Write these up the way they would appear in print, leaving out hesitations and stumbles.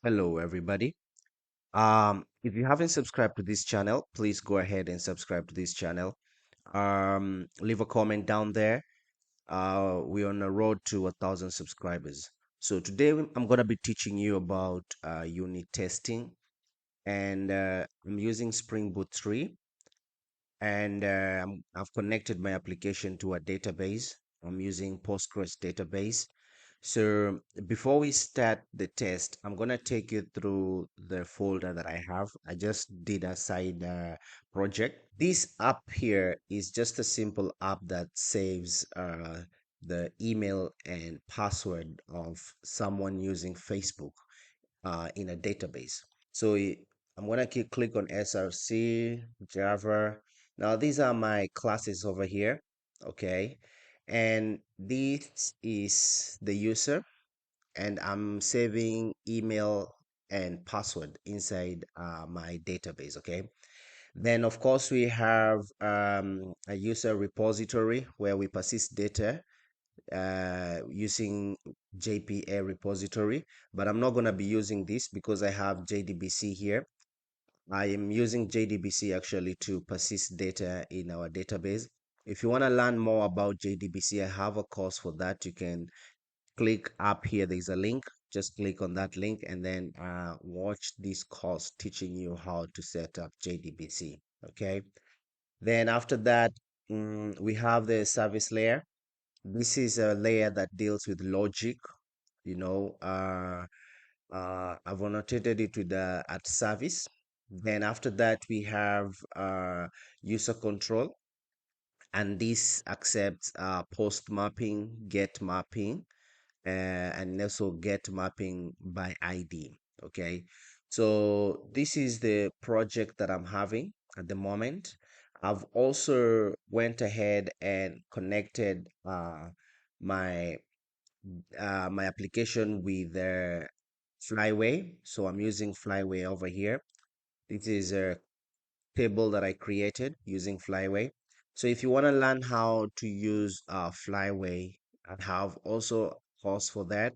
Hello, everybody. If you haven't subscribed to this channel, please go ahead and subscribe to this channel. Leave a comment down there. We're on a road to 1,000 subscribers. So today I'm gonna be teaching you about unit testing, and I'm using Spring Boot 3, and I've connected my application to a database. I'm using Postgres database. So before we start the test, I'm gonna take you through the folder that I have. I just did a side project. This app here is just a simple app that saves the email and password of someone using Facebook in a database. So I'm gonna click on SRC, Java. Now these are my classes over here, okay? And this is the user, and I'm saving email and password inside my database, okay? Then of course we have a user repository where we persist data using JPA repository, but I'm not going to be using this because I have JDBC here. I am using JDBC actually to persist data in our database. If you want to learn more about JDBC, I have a course for that. You can click up here. There's a link. Just click on that link and then watch this course teaching you how to set up JDBC. Okay. Then after that, we have the service layer. This is a layer that deals with logic. You know, I've annotated it with the at service. Then after that, we have user control, and this accepts post mapping, get mapping, and also get mapping by ID. Okay, so this is the project that I'm having at the moment. I've also went ahead and connected my my application with Flyway. So I'm using Flyway over here. This is a table that I created using Flyway. So if you want to learn how to use Flyway, I have also a course for that.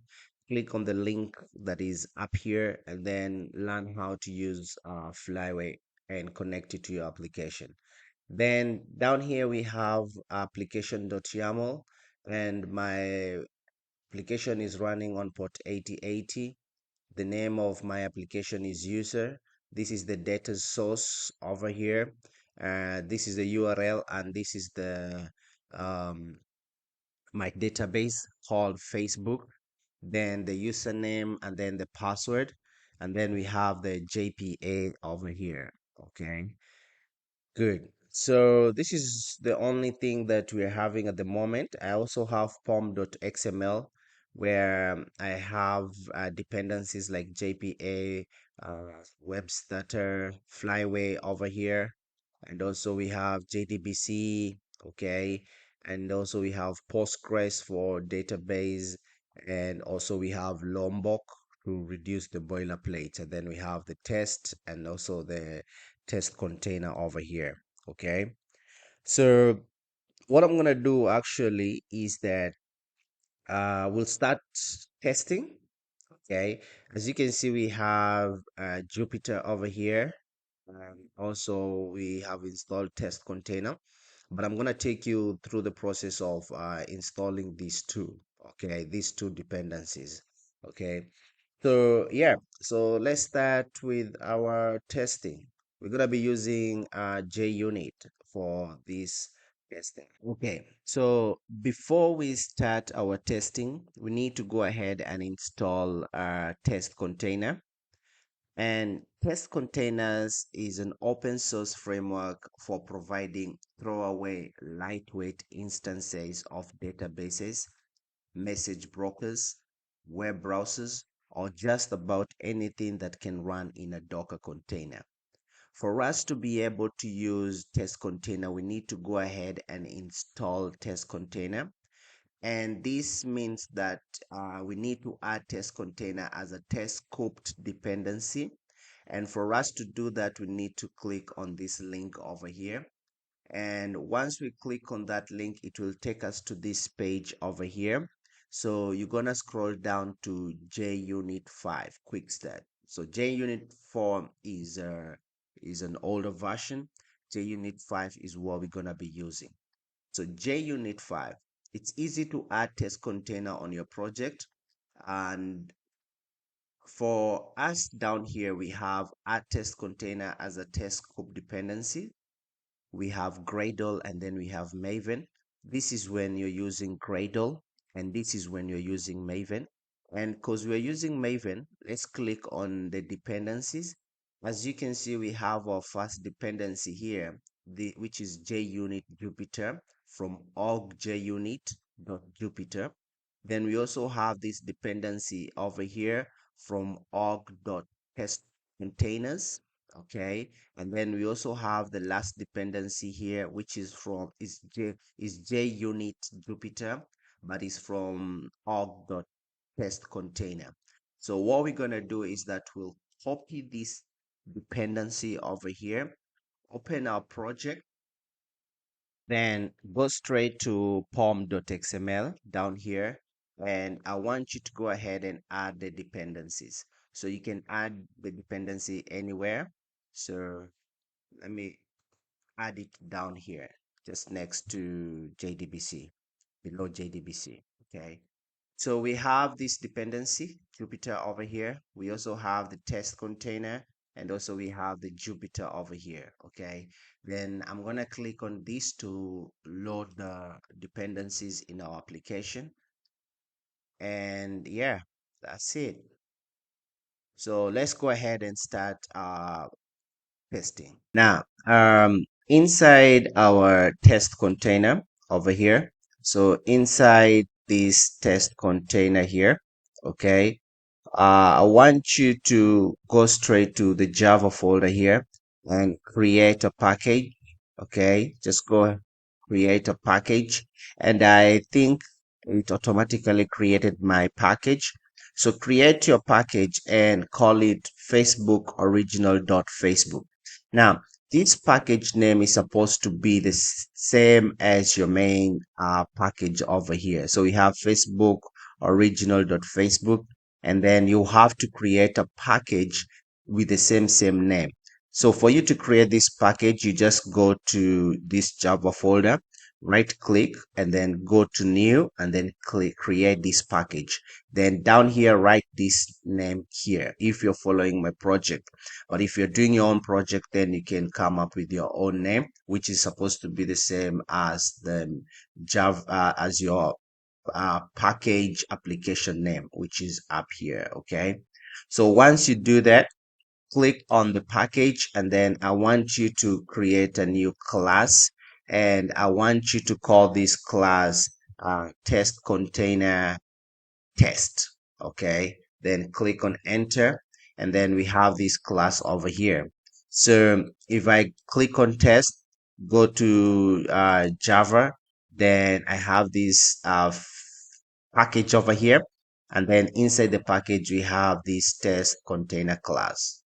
Click on the link that is up here and then learn how to use Flyway and connect it to your application. Then down here we have application.yaml, and my application is running on port 8080. The name of my application is user. This is the data source over here. This is the URL, and this is the my database called Facebook. Then the username, and then the password, and then we have the JPA over here. Okay. Good. So this is the only thing that we're having at the moment. I also have pom.xml where I have dependencies like JPA, web starter, Flyway over here. And also we have JDBC, okay. And also we have Postgres for database. And also we have Lombok to reduce the boilerplate. And then we have the test and also the test container over here. Okay, so what I'm gonna do actually is that we'll start testing. Okay, as you can see, we have Jupyter over here. Also, we have installed test container, but I'm gonna take you through the process of installing these two. Okay, these two dependencies. Okay, so yeah, so let's start with our testing. We're gonna be using JUnit for this testing. Okay, so before we start our testing, we need to go ahead and install our test container. And test containers is an open source framework for providing throwaway lightweight instances of databases, message brokers, web browsers, or just about anything that can run in a Docker container. For us to be able to use test container, we need to go ahead and install test container. And this means that we need to add test container as a test scoped dependency. And for us to do that, we need to click on this link over here. And once we click on that link, it will take us to this page over here. So you're gonna scroll down to JUnit 5 quick start. So JUnit 4 is an older version. JUnit 5 is what we're gonna be using. So JUnit 5, it's easy to add test container on your project. And for us down here, we have add test container as a test scope dependency. We have Gradle, and then we have Maven. This is when you're using Gradle, and this is when you're using Maven. And because we're using Maven, let's click on the dependencies. As you can see, we have our first dependency here, which is JUnit Jupyter from org.junit.jupyter. Then we also have this dependency over here from org.testcontainers. Okay, and then we also have the last dependency here, which is from JUnit Jupyter, but it's from org.testcontainer. So what we're gonna do is that we'll copy this dependency over here, open our project, then go straight to pom.xml down here, and I want you to go ahead and add the dependencies. So you can add the dependency anywhere. So let me add it down here, just next to JDBC, below JDBC. Okay. So we have this dependency, Jupyter over here. We also have the test container, and also we have the Jupyter over here. Okay. Then I'm going to click on this to load the dependencies in our application. And yeah, that's it. So let's go ahead and start testing. Now, inside our test container over here, so inside this test container here, okay, I want you to go straight to the Java folder here and create a package. Okay, just go create a package. And I think it automatically created my package. So create your package and call it Facebook original.facebook. Now, this package name is supposed to be the same as your main package over here. So we have Facebook original.facebook, and then you have to create a package with the same name. So for you to create this package, you just go to this Java folder, right click, and then go to new, and then click create this package. Then down here, write this name here if you're following my project. But if you're doing your own project, then you can come up with your own name, which is supposed to be the same as the Java, as your package application name, which is up here. Okay. So once you do that, click on the package, and then I want you to create a new class, and I want you to call this class test container test. Okay. Then click on enter, and then we have this class over here. So if I click on test, go to Java, then I have this package over here, and then inside the package we have this test container class.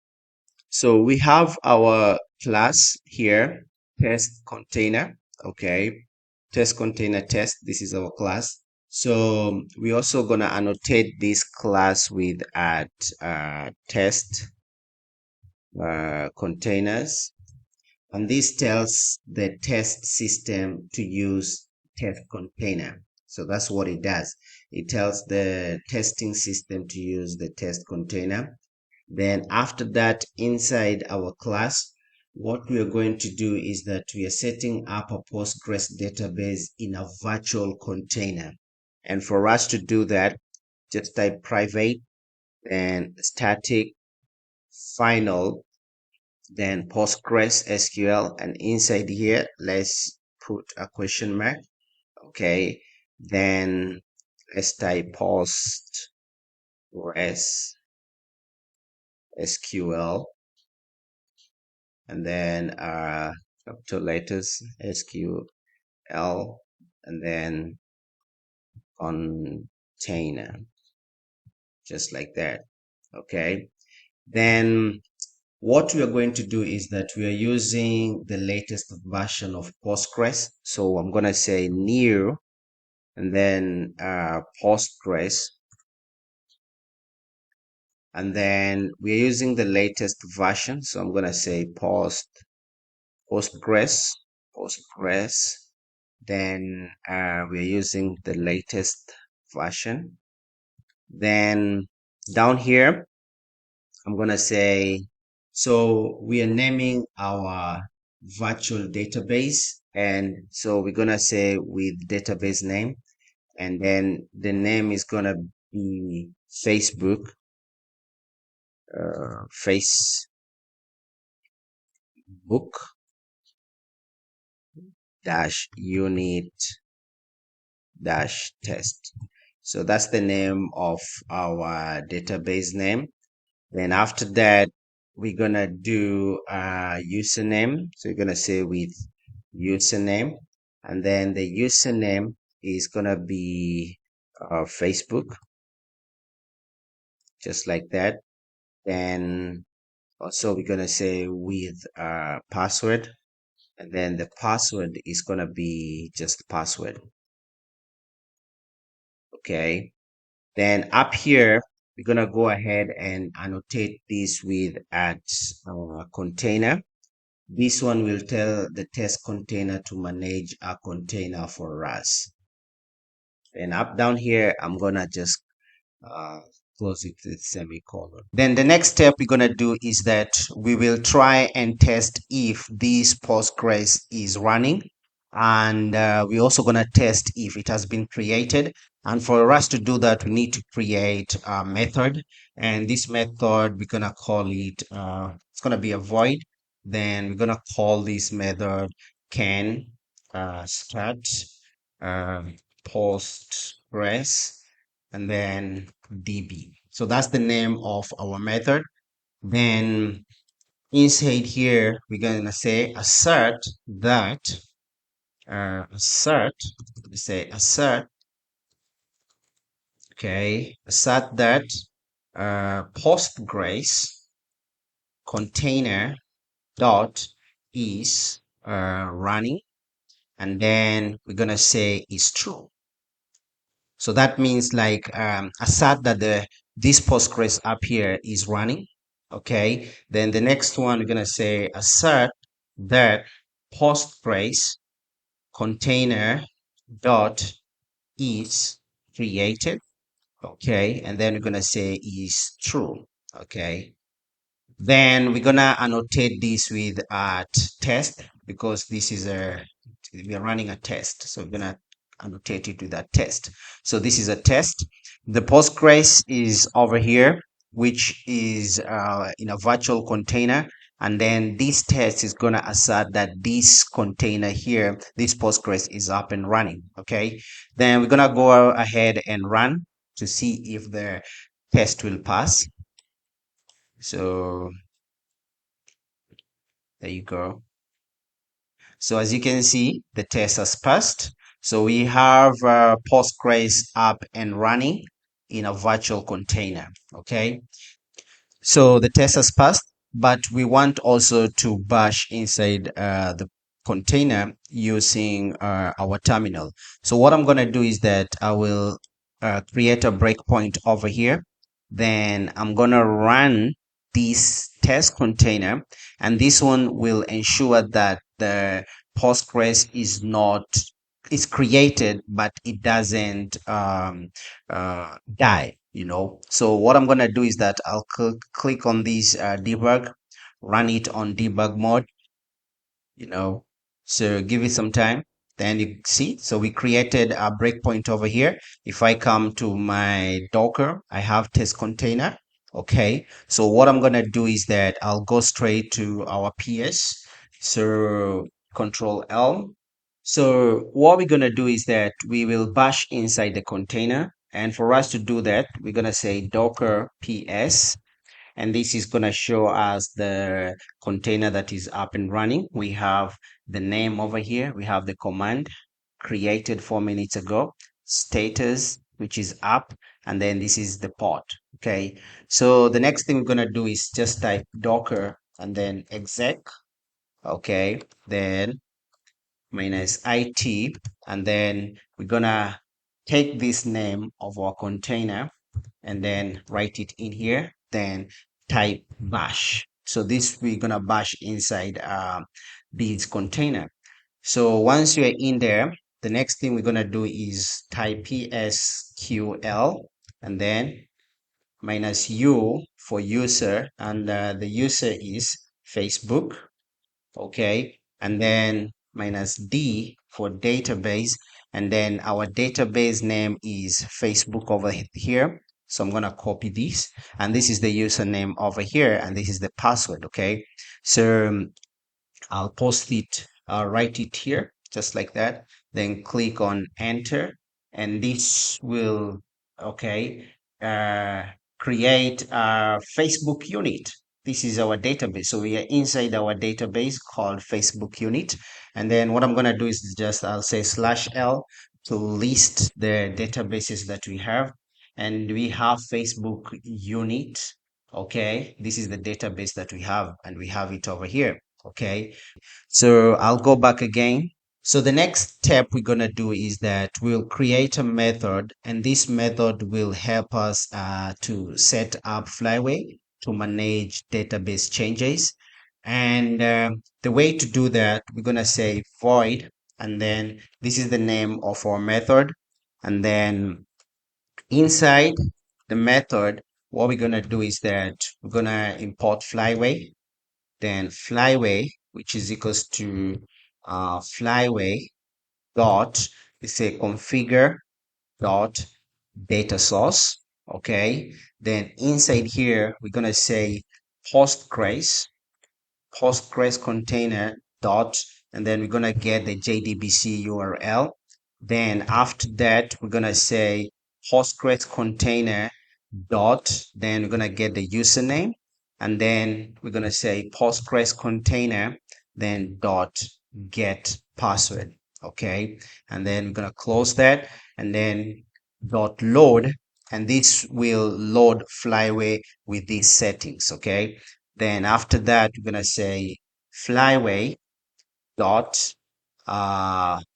So we have our class here, test container. Okay, test container test. This is our class. So we're also gonna annotate this class with at test containers, and this tells the test system to use test container. So that's what it does. It tells the testing system to use the test container. Then after that, inside our class, what we are going to do is that we are setting up a Postgres database in a virtual container. And for us to do that, just type private and static final, then Postgres SQL, and inside here, let's put a question mark. Okay, then let's type Postgres SQL, and then capital letters SQL, and then container, just like that. Okay, then what we are going to do is that we are using the latest version of Postgres. So I'm going to say new, and then Postgres and then we're using the latest version. So I'm gonna say Postgres. Then we're using the latest version. Then down here, I'm gonna say, so we are naming our virtual database, and so we're gonna say with database name, and then the name is gonna be Facebook, Facebook dash unit dash test. So that's the name of our database name. Then after that, we're gonna do username. So you're gonna say with username, and then the username is gonna be Facebook, just like that. Then also we're gonna say with password, and then the password is gonna be just password. Okay. Then up here, we're gonna go ahead and annotate this with at container. This one will tell the test container to manage a container for us. And up down here, I'm gonna just uh, close it with semicolon. Then the next step we're gonna do is that we will try and test if this Postgres is running, and we're also gonna test if it has been created. And for us to do that, we need to create a method, and this method we're gonna call it. It's gonna be a void. Then we're gonna call this method can start Postgres and then db. So that's the name of our method. Then inside here, we're going to say assert that, assert that Postgres container dot is running, and then we're going to say is true. So that means like assert that this Postgres up here is running. Okay. Then the next one we're gonna say assert that Postgres container dot is created. Okay. And then we're gonna say is true. Okay. Then we're gonna annotate this with test, because this is we are running a test. So we're gonna annotate it with that test. So this is a test. The Postgres is over here, which is in a virtual container. And then this test is gonna assert that this container here, this Postgres is up and running. Okay. Then we're gonna go ahead and run to see if the test will pass. So there you go. So as you can see, the test has passed. So we have Postgres up and running in a virtual container. Okay. So the test has passed, but we want also to bash inside the container using our terminal. So what I'm going to do is that I will create a breakpoint over here. Then I'm going to run this test container, and this one will ensure that the Postgres is created, but it doesn't die. So what I'm going to do is that I'll click on this debug, run it on debug mode, so give it some time. Then you see, so we created a breakpoint over here. If I come to my Docker, I have test container. Okay, so what I'm going to do is that I'll go straight to our PS. So Control L. So what we're going to do is that we will bash inside the container. And for us to do that, we're going to say Docker PS. And this is going to show us the container that is up and running. We have the name over here. We have the command created 4 minutes ago, status, which is up, and then this is the port. Okay. So the next thing we're going to do is just type Docker and then exec. Okay. Then -it, and then we're gonna take this name of our container and then write it in here. then type bash. So this we're gonna bash inside this container. So once you're in there, the next thing we're gonna do is type psql and then minus u for user, and the user is Facebook. Okay, and then minus d for database, and then our database name is Facebook over here. So I'm gonna copy this, and this is the username over here, and this is the password. Okay, so I'll post it, write it here just like that, then click on enter, and this will, okay, uh, create a Facebook unit. This is our database. So we are inside our database called Facebook unit. And then what I'm going to do is just, I'll say /l to list the databases that we have. And we have Facebook unit. Okay, this is the database that we have, and we have it over here. Okay, so I'll go back again. So the next step we're going to do is that we'll create a method, and this method will help us to set up Flyway to manage database changes. And the way to do that, we're going to say void, and then this is the name of our method. And then inside the method, what we're going to do is that we're going to import Flyway, then Flyway, which is equals to Flyway dot, we say configure dot data source. Okay, then inside here we're gonna say Postgres container dot, and then we're gonna get the JDBC URL. Then after that we're gonna say Postgres container dot, then we're gonna get the username, and then we're gonna say Postgres container then dot get password. Okay, and then we're gonna close that, and then dot load, and this will load Flyway with these settings. Okay, then after that we're gonna say Flyway dot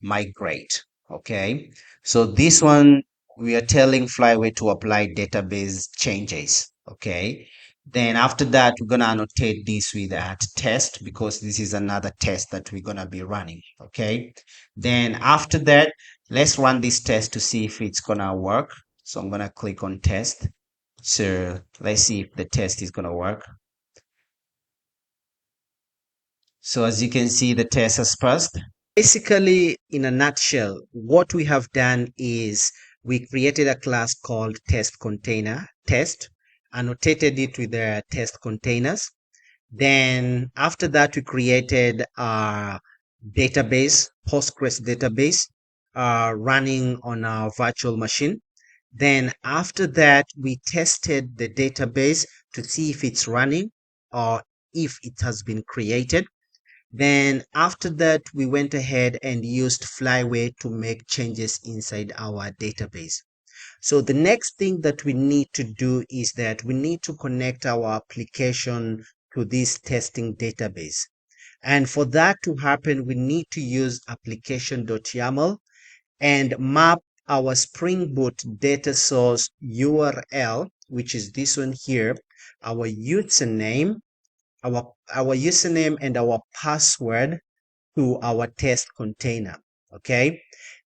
migrate. Okay, so this one we are telling Flyway to apply database changes. Okay, then after that we're gonna annotate this with at test, because this is another test that we're gonna be running. Okay, then after that let's run this test to see if it's gonna work. So I'm gonna click on test. So let's see if the test is gonna work. So as you can see, the test has passed. Basically, in a nutshell, what we have done is we created a class called test container test, annotated it with the test containers. Then after that, we created a database, Postgres database, running on our virtual machine. Then after that, we tested the database to see if it's running or if it has been created. Then after that, we went ahead and used Flyway to make changes inside our database. So the next thing that we need to do is that we need to connect our application to this testing database. And for that to happen, we need to use application.yaml and map our Spring Boot data source URL, which is this one here, our username, our username and our password to our test container. Okay,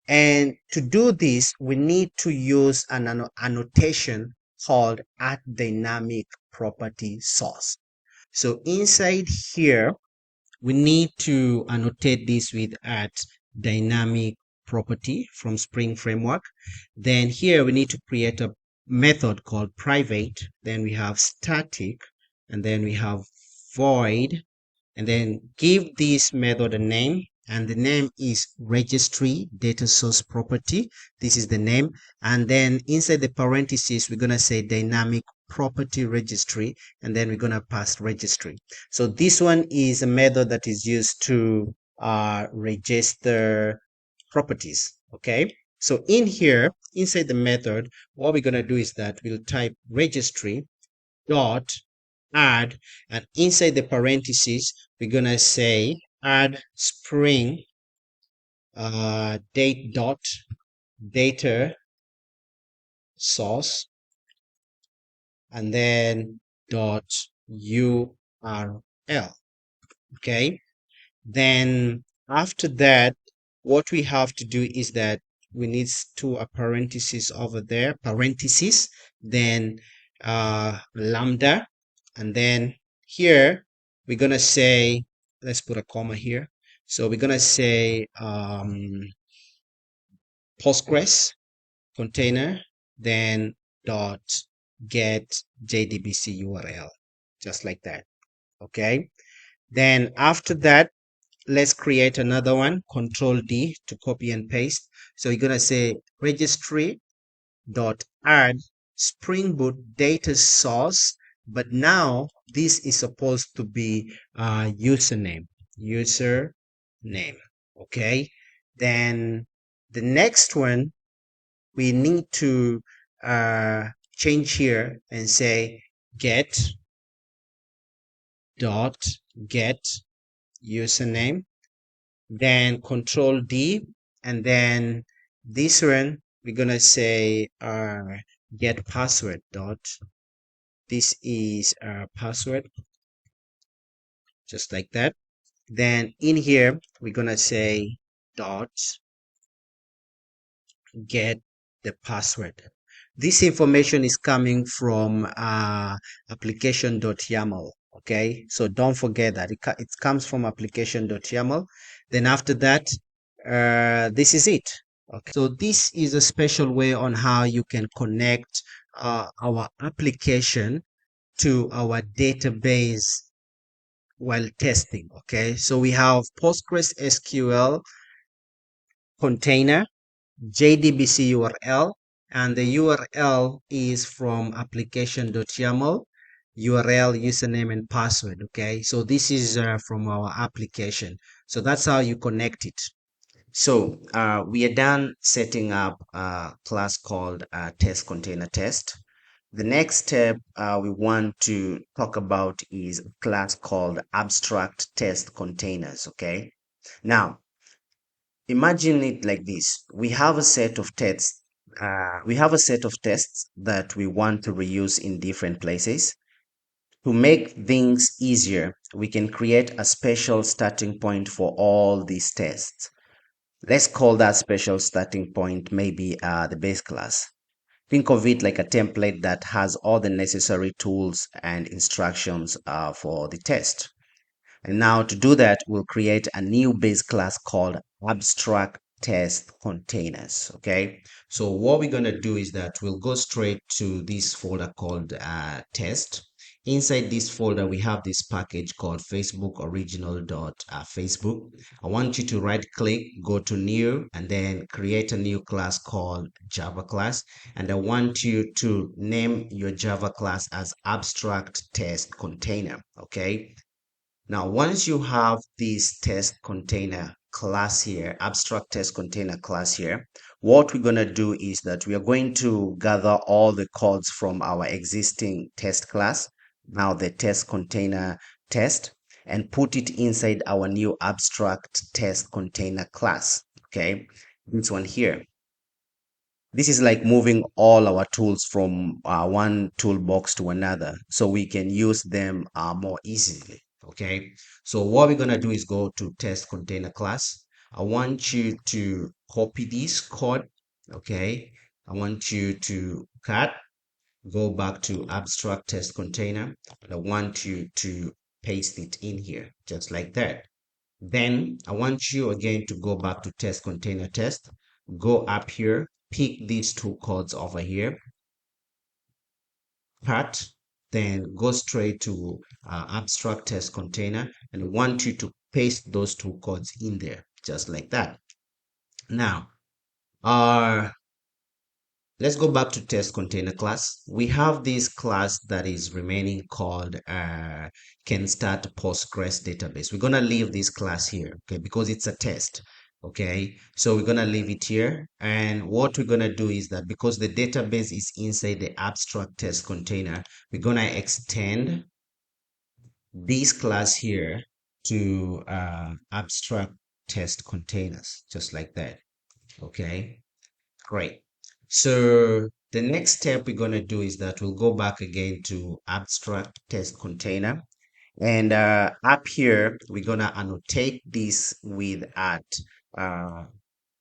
and to do this we need to use an annotation called at dynamic property source. So inside here we need to annotate this with at dynamic property from Spring Framework. Then here we need to create a method called private, then we have static, and then we have void, and then give this method a name, and the name is registry data source property. This is the name, and then inside the parentheses we're going to say dynamic property registry, and then we're going to pass registry. So this one is a method that is used to register properties. Okay, so in here inside the method, what we're going to do is that we'll type registry dot add, and inside the parentheses we're gonna say add spring date dot data source, and then dot URL. Okay. Then after that, what we have to do is that we need two parentheses over there, parentheses, then lambda, and then here we're gonna say, let's put a comma here. So we're gonna say Postgres container, then dot get JDBC URL, just like that. Okay. Then after that, let's create another one, Control D to copy and paste. So you're gonna say registry dot add Spring Boot data source, but now this is supposed to be username. Okay. Then the next one we need to change here and say get dot get username, then Control D, and then this one we're gonna say get password dot, this is password, just like that. Then in here we're gonna say dot get the password. This information is coming from application.yaml. Okay, so don't forget that it comes from application.yaml. Then after that, this is it. Okay, so this is a special way on how you can connect our application to our database while testing. Okay, so we have Postgres SQL container, JDBC URL, and the URL is from application.yaml, URL, username, and password. Okay, so this is from our application. So that's how you connect it. So we are done setting up a class called test container test. The next step we want to talk about is a class called abstract test containers. Okay, now imagine it like this. We have a set of tests. We have a set of tests that we want to reuse in different places. To make things easier, we can create a special starting point for all these tests. Let's call that special starting point maybe the base class. Think of it like a template that has all the necessary tools and instructions for the test. And now to do that, we'll create a new base class called abstract test containers. Okay. So what we're going to do is that we'll go straight to this folder called test. Inside this folder, we have this package called Facebook original.facebook. I want you to right click, go to new, and then create a new class called Java class. And I want you to name your Java class as abstract test container. Okay. Now, once you have this test container class here, abstract test container class here, what we're going to do is that we are going to gather all the codes from our existing test class, now the test container test, and put it inside our new abstract test container class. Okay, this one here. This is like moving all our tools from one toolbox to another so we can use them more easily. Okay, so what we're gonna do is go to test container class. I want you to copy this code. Okay, I want you to go back to abstract test container, and I want you to paste it in here just like that. Then I want you again to go back to test container test, go up here, pick these two codes over here, then go straight to abstract test container, and I want you to paste those two codes in there, just like that. Now, let's go back to test container class. We have this class that is remaining called can start Postgres database. We're going to leave this class here, okay, because it's a test. Okay, so we're going to leave it here. And what we're going to do is that because the database is inside the abstract test container, we're going to extend this class here to abstract test containers, just like that. Okay, great. So The next step we're going to do is that we'll go back again to abstract test container. And up here, we're going to annotate this with at. Uh,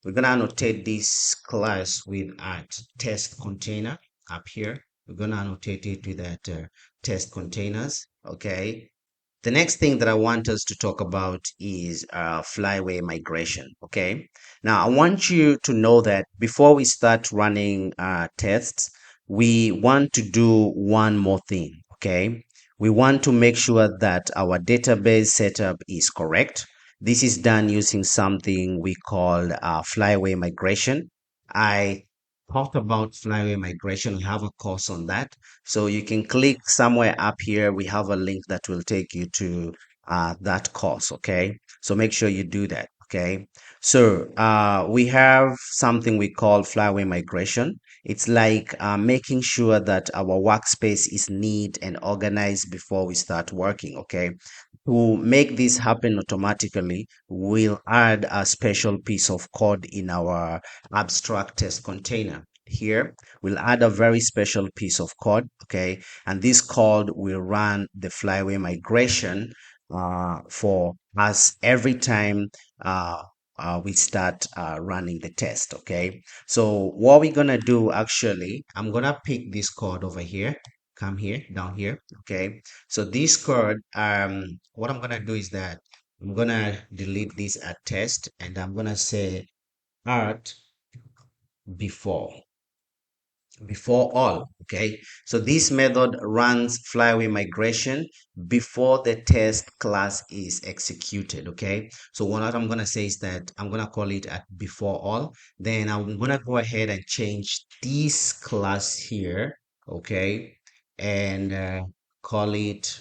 we're going to annotate this class with at test container up here. We're going to annotate it with that test containers. Okay. The next thing that I want us to talk about is flyway migration. Okay. Now, I want you to know that before we start running tests, we want to do one more thing. Okay. We want to make sure that our database setup is correct. This is done using something we call flyway migration. I talked about flyway migration. We have a course on that. So you can click somewhere up here. We have a link that will take you to that course. Okay. So make sure you do that. Okay. So we have something we call flyway migration. It's like making sure that our workspace is neat and organized before we start working. Okay. To make this happen automatically, we'll add a special piece of code in our abstract test container. Here, we'll add a very special piece of code, okay? And this code will run the flyway migration for us every time we start running the test, okay? So what we're gonna do actually, I'm gonna pick this code over here, come here, down here, okay? So this code, what I'm gonna do is that I'm gonna delete this at test and I'm gonna say art before all. Okay, so this method runs flyway migration before the test class is executed. Okay, so what I'm going to say is that I'm going to call it at before all. Then I'm going to go ahead and change this class here. Okay, and call it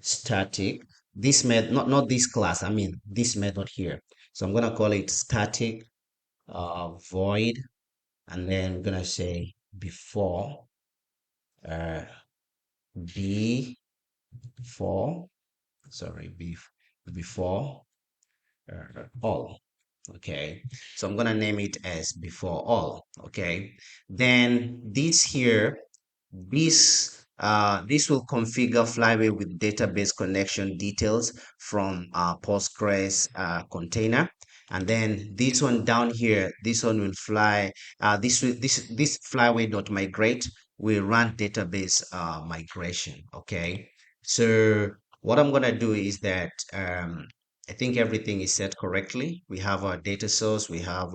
static. This method, not this class, I mean this method here. So I'm going to call it static void, and then we're gonna say before uh before sorry before all. Okay, so I'm gonna name it as before all. Okay, then this here, this will configure flyway with database connection details from Postgres container. And then this one down here, this one will fly. This flyway dot migrate will run database migration. Okay, so what I'm gonna do is that I think everything is set correctly. We have our data source. We have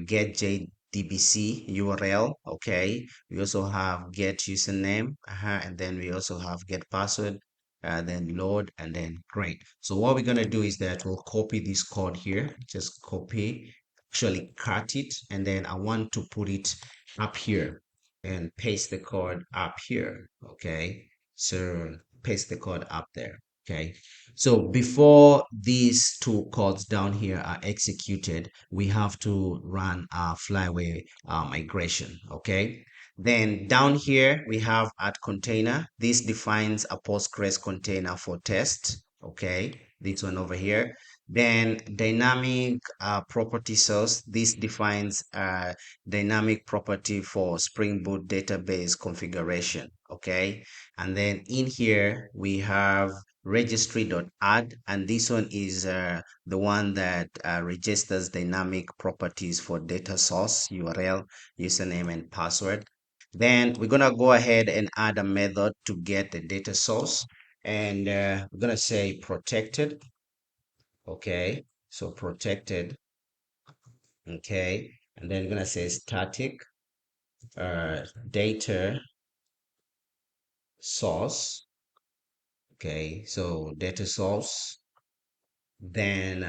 get JDBC URL. Okay, we also have get username, and then we also have get password, then load, and then great. So what we're gonna do is that we'll copy this code here. Just copy, actually cut it, and then I want to put it up here and paste the code up here. Okay, so paste the code up there. Okay, so before these two codes down here are executed, we have to run our flyway migration. Okay, then down here we have at container. This defines a Postgres container for test. Okay, this one over here. Then dynamic property source. This defines a dynamic property for Spring Boot database configuration. Okay, and then in here we have registry.add, and this one is the one that registers dynamic properties for data source, URL, username, and password. Then we're gonna go ahead and add a method to get the data source, and we're gonna say protected. Okay, so protected. Okay, and then we're gonna say static data source. Okay, so data source. Then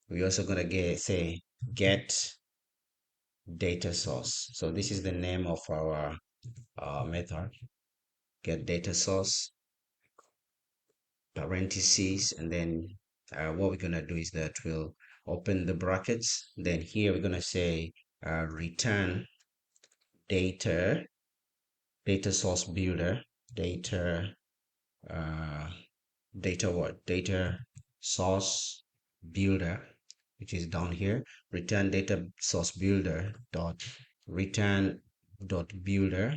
we're also gonna get data source. So this is the name of our method, get data source, parentheses, and then what we're gonna do is that we'll open the brackets. Then here we're gonna say return data source builder, data uh, data source builder, which is down here. Return data source builder dot return dot builder,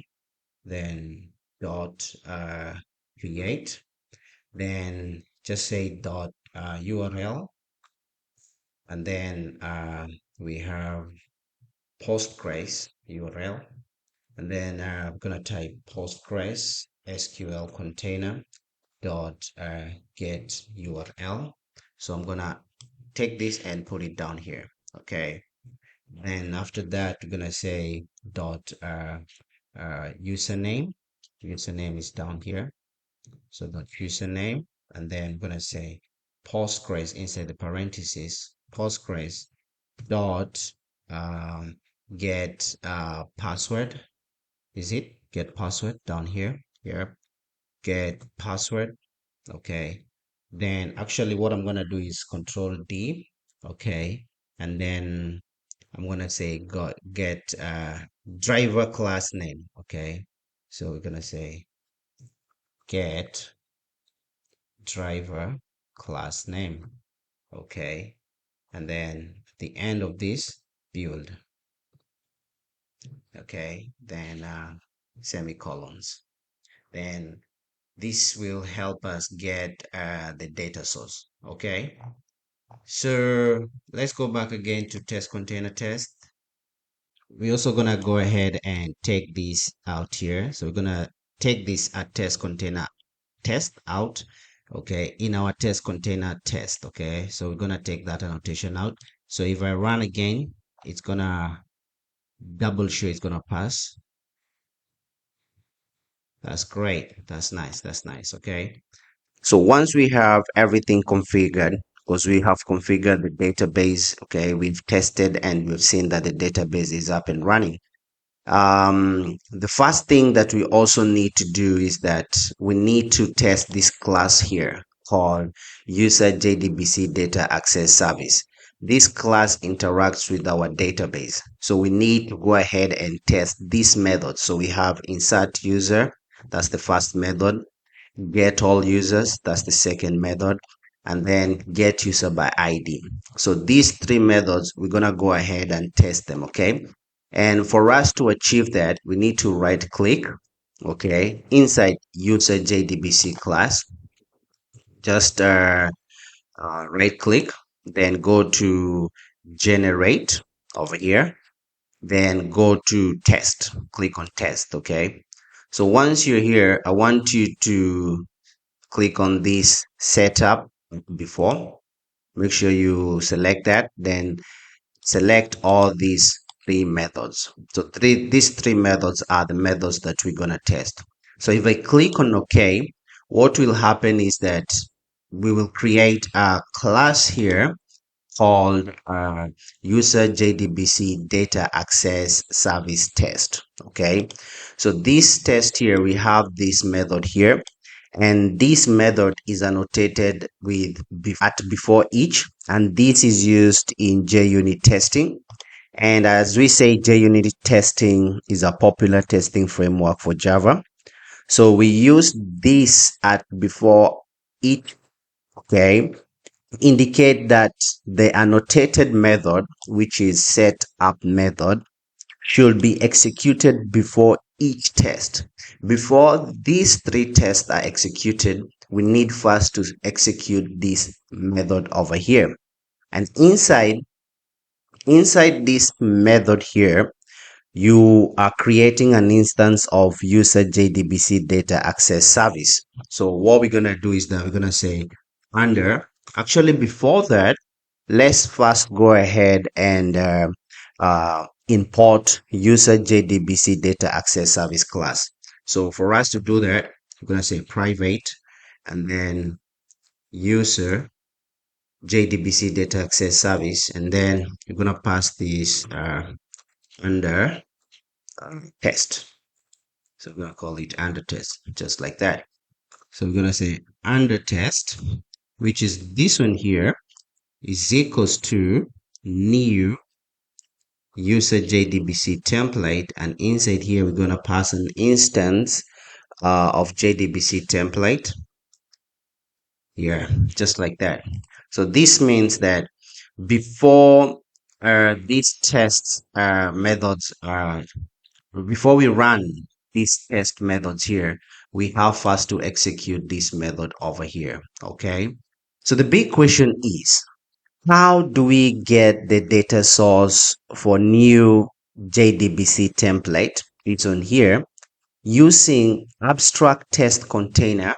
then dot create, then just say dot URL, and then we have Postgres URL, and then I'm gonna type Postgres SQL container dot get URL. So I'm gonna take this and put it down here. Okay. Then after that, we're gonna say dot username. Username is down here. So dot username, and then I'm gonna say Postgres inside the parentheses. Postgres dot um, get password. Is it get password down here? Here, get password. Okay. Then actually what I'm gonna do is Control D. Okay. And then I'm gonna say get driver class name. Okay. So we're gonna say get driver class name. Okay. And then at the end of this, build. Okay. Then semicolons. Then this will help us get the data source. Okay. So let's go back again to test container test. We're also gonna go ahead and take this out here. So we're gonna take this test container test out. Okay, in our test container test. Okay, so we're gonna take that annotation out. So if I run again, it's gonna double show it's gonna pass. That's great. That's nice. That's nice. Okay. So once we have everything configured, because we have configured the database, okay, we've tested and we've seen that the database is up and running. The first thing that we also need to do is that we need to test this class here called user JDBC data access service. This class interacts with our database. So we need to go ahead and test this method. So we have insert user, that's the first method. Get all users, that's the second method, and then get user by ID. So these three methods, we're gonna go ahead and test them, okay? And for us to achieve that, we need to right click, okay, inside user JDBC class, just right click, then go to generate over here, then go to test, click on test, okay? So once you're here, I want you to click on this setup before. Make sure you select that, then select all these three methods. So these three methods are the methods that we're gonna test. So if I click on OK, what will happen is that we will create a class here called user JDBC data access service test. Okay, so this test here, we have this method here, and this method is annotated with at before each, and this is used in JUnit testing. And as we say, JUnit testing is a popular testing framework for Java. So we use this at before each, okay, indicate that the annotated method, which is set up method, should be executed before each test. Before these three tests are executed, we need first to execute this method over here. And inside this method here, you are creating an instance of user JDBC data access service. So what we're going to do is that we're going to say under, actually before that, let's first go ahead and import user JDBC data access service class. So for us to do that, we're going to say private and then user JDBC data access service, and then you're going to pass this under test. So we're going to call it under test, just like that. So we're going to say under test, which is this one here, is equals to new user JDBC template, and inside here we're going to pass an instance of JDBC template here, just like that. So this means that before these test methods before we run these test methods here, we have first to execute this method over here. Okay. So the big question is, how do we get the data source for new JDBC template? It's on here using abstract test container,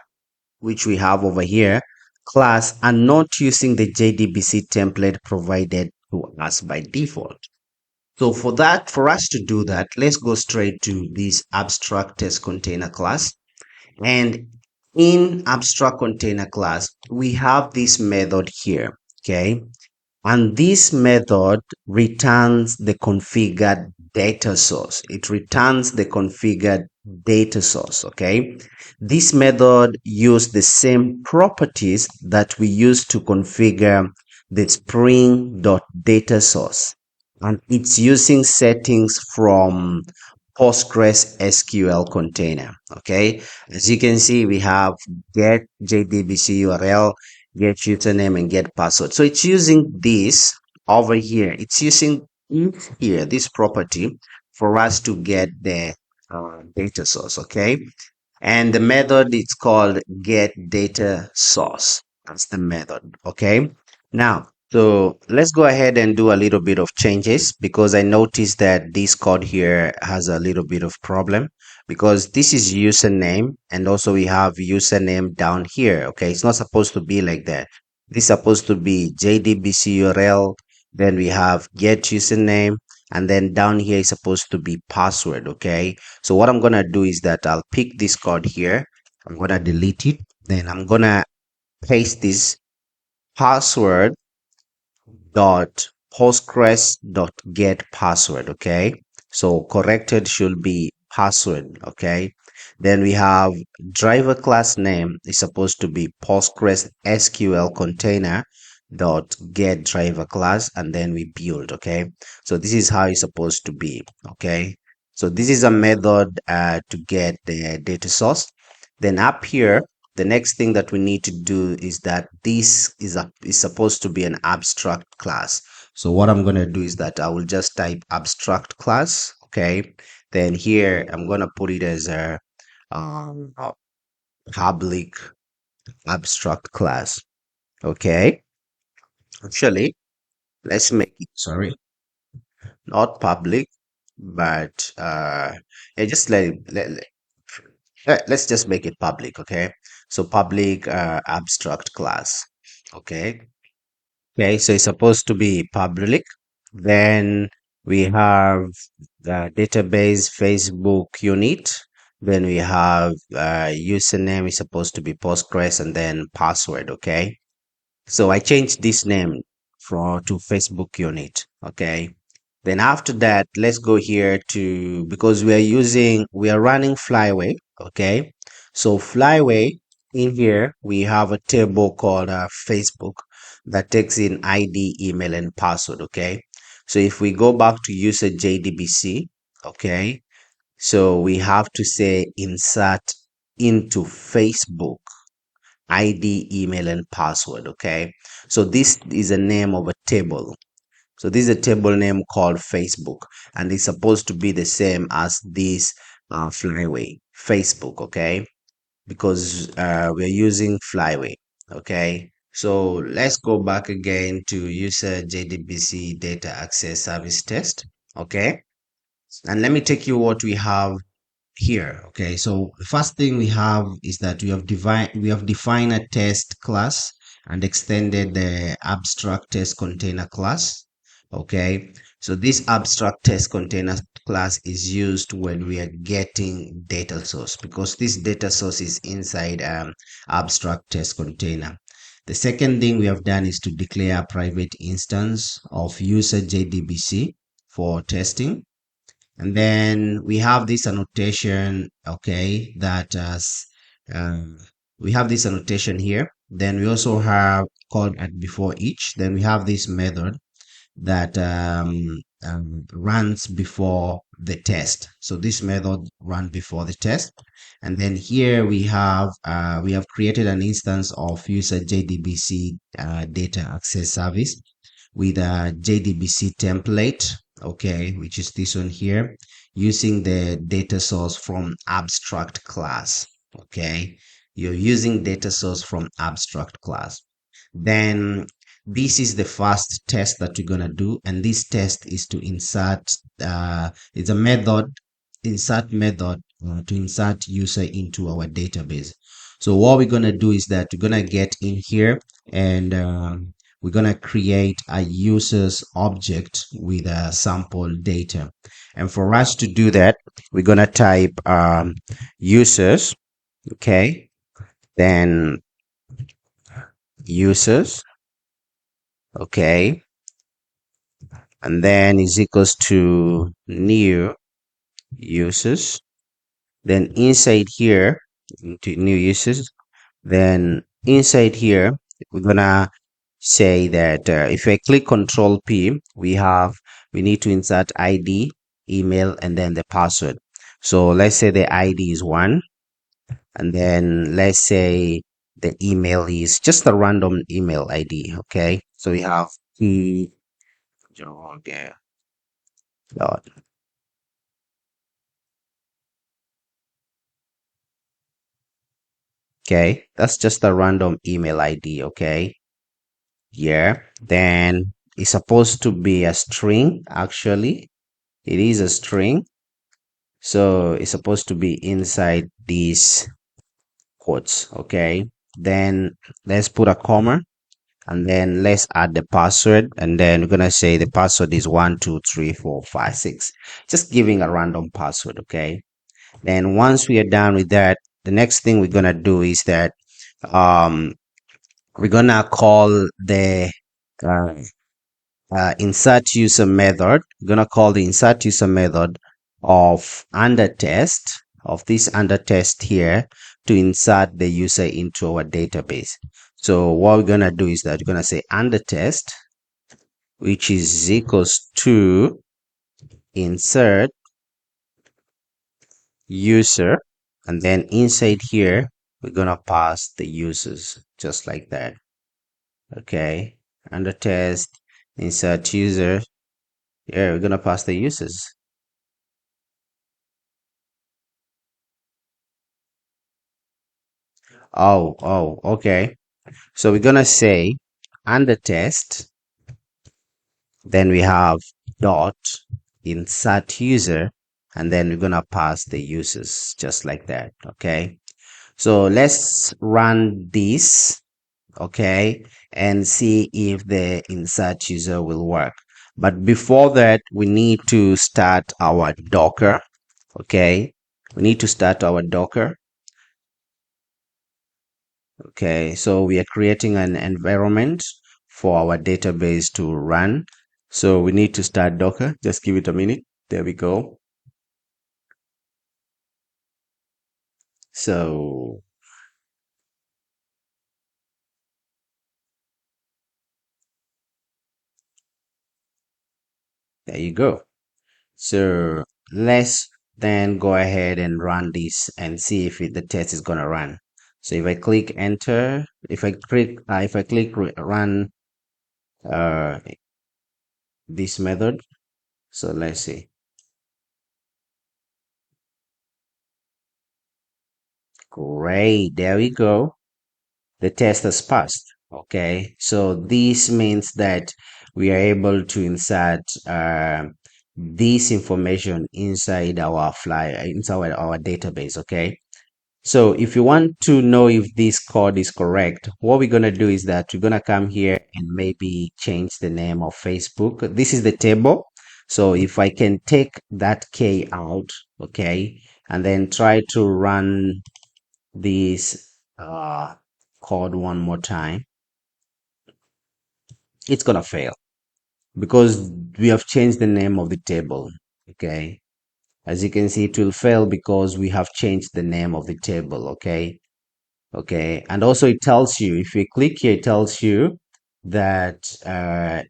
which we have over here, class, and not using the JDBC template provided to us by default. So for that, for us to do that, let's go straight to this abstract test container class. And in abstract container class, we have this method here. Okay. And this method returns the configured data source. It returns the configured data source. Okay. This method uses the same properties that we use to configure the spring.data source. And it's using settings from Postgres SQL container. Okay. As you can see, we have get JDBC URL, get username, and get password. So it's using this over here. It's using here, this property for us to get the data source. Okay. And the method is called get data source. That's the method. Okay. Now, so let's go ahead and do a little bit of changes because I noticed that this code here has a little bit of problem because this is username and also we have username down here. Okay. It's not supposed to be like that. This is supposed to be JDBC URL. Then we have get username and then down here is supposed to be password. Okay. So what I'm gonna do is that I'll pick this code here. I'm gonna delete it. Then I'm gonna paste this password dot postgres dot get password. Okay. So corrected should be password. Okay. Then we have driver class name is supposed to be Postgres SQL container dot get driver class and then we build. Okay. So this is how it's supposed to be. Okay. So this is a method to get the data source. Then up here, the next thing that we need to do is that this is supposed to be an abstract class. So what I'm going to do is that I will just type abstract class. Okay. Then here I'm going to put it as a um, public abstract class. Okay. Actually, let's make it, sorry, not public, but yeah, just let's just make it public. Okay. So public abstract class. Okay. Okay. So it's supposed to be public. Then we have the database Facebook unit. Then we have username is supposed to be Postgres and then password. Okay. So I changed this name to Facebook unit. Okay. Then after that, let's go here to, because we are running Flyway. Okay. So Flyway, in here, we have a table called Facebook that takes in ID, email, and password. Okay. So if we go back to user JDBC, okay, so we have to say insert into Facebook ID, email, and password. Okay. So this is a name of a table. So this is a table name called Facebook, and it's supposed to be the same as this Flyway Facebook. Okay. Because we're using Flyway. Okay. So let's go back again to user JDBC data access service test. Okay. And let me take you what we have here. Okay, so the first thing we have is that we have defined a test class and extended the abstract test container class. Okay, so this abstract test container class is used when we are getting data source because this data source is inside abstract test container. The second thing we have done is to declare a private instance of user JDBC for testing. And then we have this annotation, okay, that um, we have this annotation here. Then we also have called at before each. Then we have this method that runs before the test. So this method runs before the test. And then here we have created an instance of user JDBC data access service with a JDBC template, okay, which is this one here, using the data source from abstract class, okay. You're using data source from abstract class. Then this is the first test that we're gonna do, and this test is to insert it's a method, insert method, to insert user into our database. So what we're gonna do is that we're gonna get in here, and we're gonna create a users object with a sample data. And for us to do that, we're gonna type users, okay, then users, okay, and then is equals to new users. Then inside here, into new users, then inside here, we're gonna say that if I click Control P, we need to insert ID, email, and then the password. So let's say the ID is 1, and then let's say the email is just a random email ID. Okay, so we have P. Okay. Dot. Okay, that's just a random email ID. Okay, yeah. Then it's supposed to be a string. Actually, it is a string. So it's supposed to be inside these quotes. Okay, then let's put a comma, and then let's add the password, and then we're gonna say the password is 12345 6, just giving a random password. Okay, then once we are done with that, the next thing we're gonna do is that um we're gonna call the uh, insert user method. We're gonna call the insert user method of under test, of this under test here, to insert the user into our database. So what we're gonna do is that we're gonna say under test, which is equals to insert user, and then inside here we're gonna pass the users just like that. Okay, under test, insert user, yeah, we're gonna pass the users. Okay, so we're gonna say under test, then we have dot insert user, and then we're gonna pass the users just like that. Okay, so let's run this, okay, and see if the insert user will work. But before that, we need to start our Docker. Okay, we need to start our Docker. Okay, so we are creating an environment for our database to run. So we need to start Docker. Just give it a minute. There we go. So there you go. So let's then go ahead and run this and see if the test is gonna run. So if I click enter, if I click run uh, this method, so let's see. Great, there we go. The test has passed. Okay, so this means that we are able to insert this information inside our inside our database. Okay, so if you want to know if this code is correct, what we're gonna do is that we're gonna come here and maybe change the name of Facebook. This is the table. So if I can take that K out, okay, and then try to run this code one more time, it's gonna fail because we have changed the name of the table. Okay, as you can see, it will fail because we have changed the name of the table. Okay, and also it tells you, if you click here, it tells you that uh,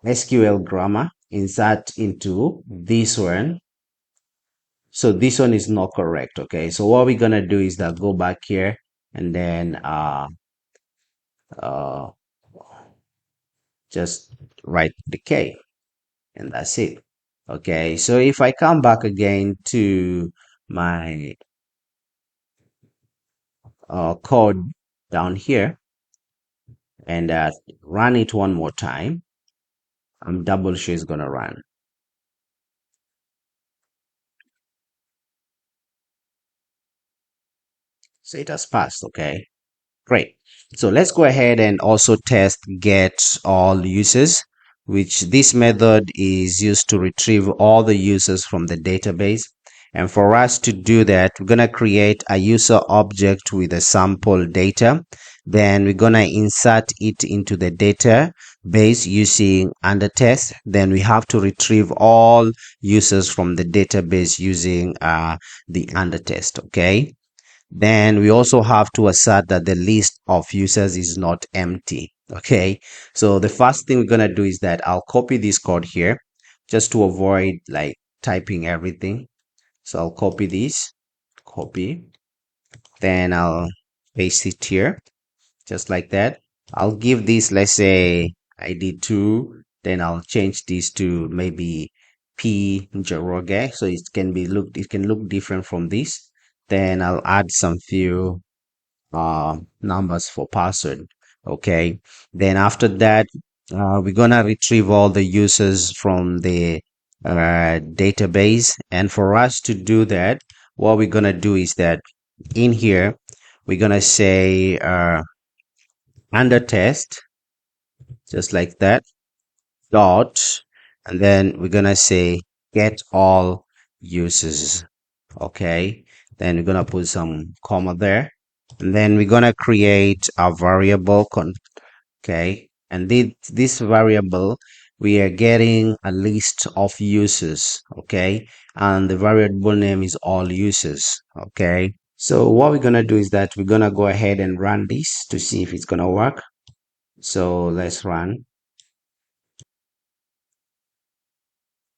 SQL grammar insert into this one. So this one is not correct. Okay, so what we're gonna do is that go back here, and then uh just write the K, and that's it. Okay, so if I come back again to my code down here and run it one more time, I'm double sure it's gonna run. So it has passed. Okay, great. So let's go ahead and also test get all users, which this method is used to retrieve all the users from the database. And for us to do that, we're going to create a user object with a sample data. Then we're going to insert it into the database using under test. Then we have to retrieve all users from the database using the under test. Okay. Then we also have to assert that the list of users is not empty. Okay, so the first thing we're gonna do is that I'll copy this code here just to avoid like typing everything. So I'll copy this, copy, then I'll paste it here just like that. I'll give this, let's say ID2, then I'll change this to maybe P Njoroge, so it can look different from this. Then I'll add some few numbers for password. Okay, then after that, we're gonna retrieve all the users from the database, and for us to do that, what we're gonna do is that in here we're gonna say under test, just like that, dot, and then we're gonna say get all users. Okay, then we're gonna put some comma there, and then we're gonna create a variable okay, and this variable, we are getting a list of users. Okay, and the variable name is all users. Okay, so what we're gonna do is that we're gonna go ahead and run this to see if it's gonna work. So let's run.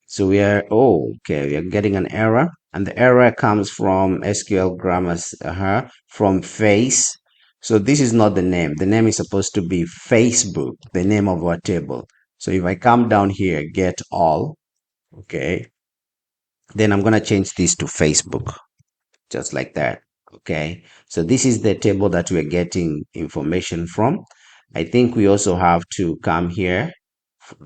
So we are, oh, okay, we are getting an error, and the error comes from SQL grammars, from face. So this is not the name. The name is supposed to be Facebook, the name of our table. So if I come down here, get all, okay, then I'm gonna change this to Facebook, just like that. Okay, so this is the table that we're getting information from. I think we also have to come here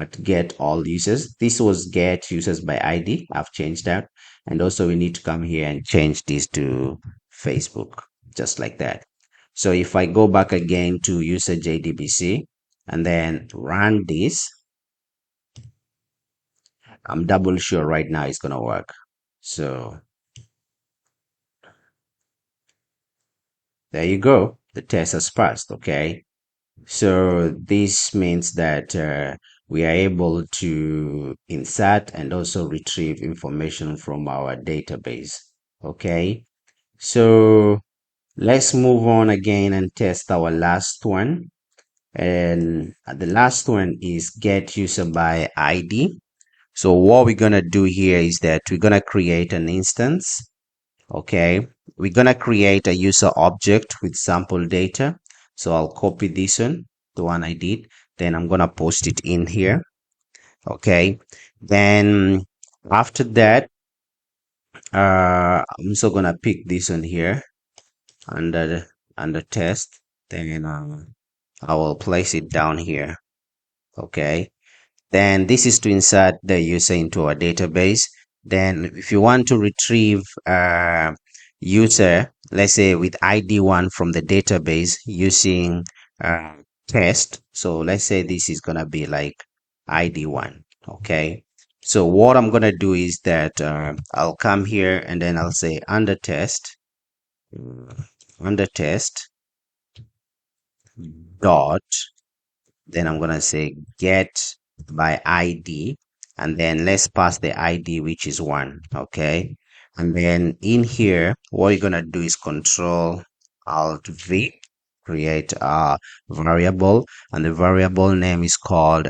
at get all users. This was get users by ID. I've changed that. And also we need to come here and change this to Facebook, just like that. So if I go back again to user JDBC and then run this, I'm double sure right now it's gonna work. So there you go. The test has passed. Okay. So this means that we are able to insert and also retrieve information from our database. Okay, so let's move on again and test our last one. And the last one is get user by ID. So what we're gonna do here is that we're gonna create an instance. Okay, we're gonna create a user object with sample data. So I'll copy this one, the one I did, then I'm gonna post it in here. Okay, then after that, I'm also gonna pick this one here under under test, then I will place it down here. Okay, then this is to insert the user into our database. Then if you want to retrieve user, let's say with ID1 from the database using uh, test. So let's say this is going to be like ID1. Okay. So what I'm going to do is that I'll come here and then I'll say uh, under test dot, then I'm gonna say get by ID, and then let's pass the ID, which is 1. Okay, and then in here what you're gonna do is control alt V, create a variable, and the variable name is called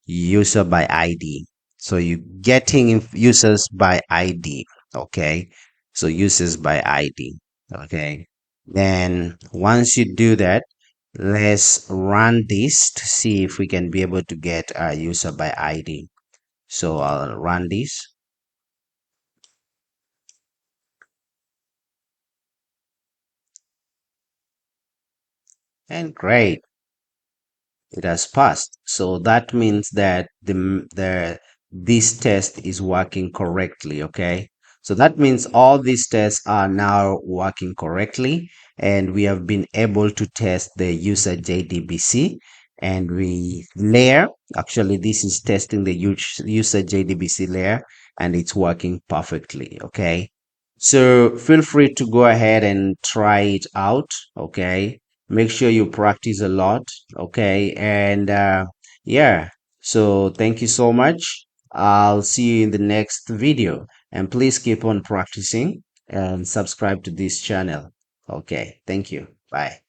user by ID. So you're getting users by ID. Okay, so users by ID. Okay, then once you do that, Let's run this to see if we can be able to get a user by ID. So I'll run this. And great, it has passed. So that means that this test is working correctly. Okay. So that means all these tests are now working correctly, and we have been able to test the user JDBC and we layer. Actually, this is testing the user JDBC layer and it's working perfectly. Okay. So feel free to go ahead and try it out. Okay. Make sure you practice a lot. Okay. And yeah, so thank you so much. I'll see you in the next video, and please keep on practicing and subscribe to this channel. Okay, thank you. Bye.